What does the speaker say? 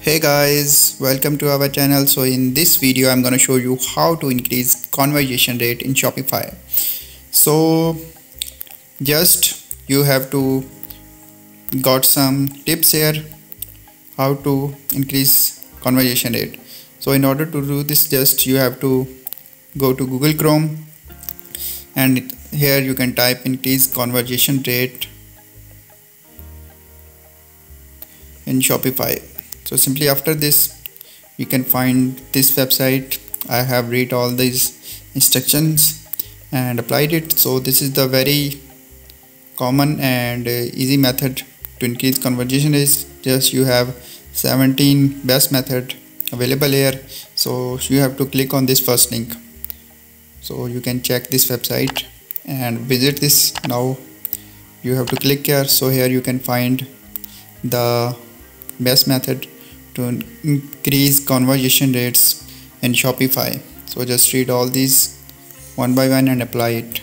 Hey guys, welcome to our channel. So in this video I'm going to show you how to increase conversion rate in Shopify. So just you have to got some tips here how to increase conversion rate. So in order to do this, just you have to go to Google Chrome and here you can type increase conversion rate in Shopify. So simply after this you can find this website. I have read all these instructions and applied it. So this is the very common and easy method to increase conversion. Is just you have 17 best method available here. So you have to click on this first link. So you can check this website and visit this. Now you have to click here. So here you can find the best method to increase conversion rates in Shopify. So just read all these one by one and apply it.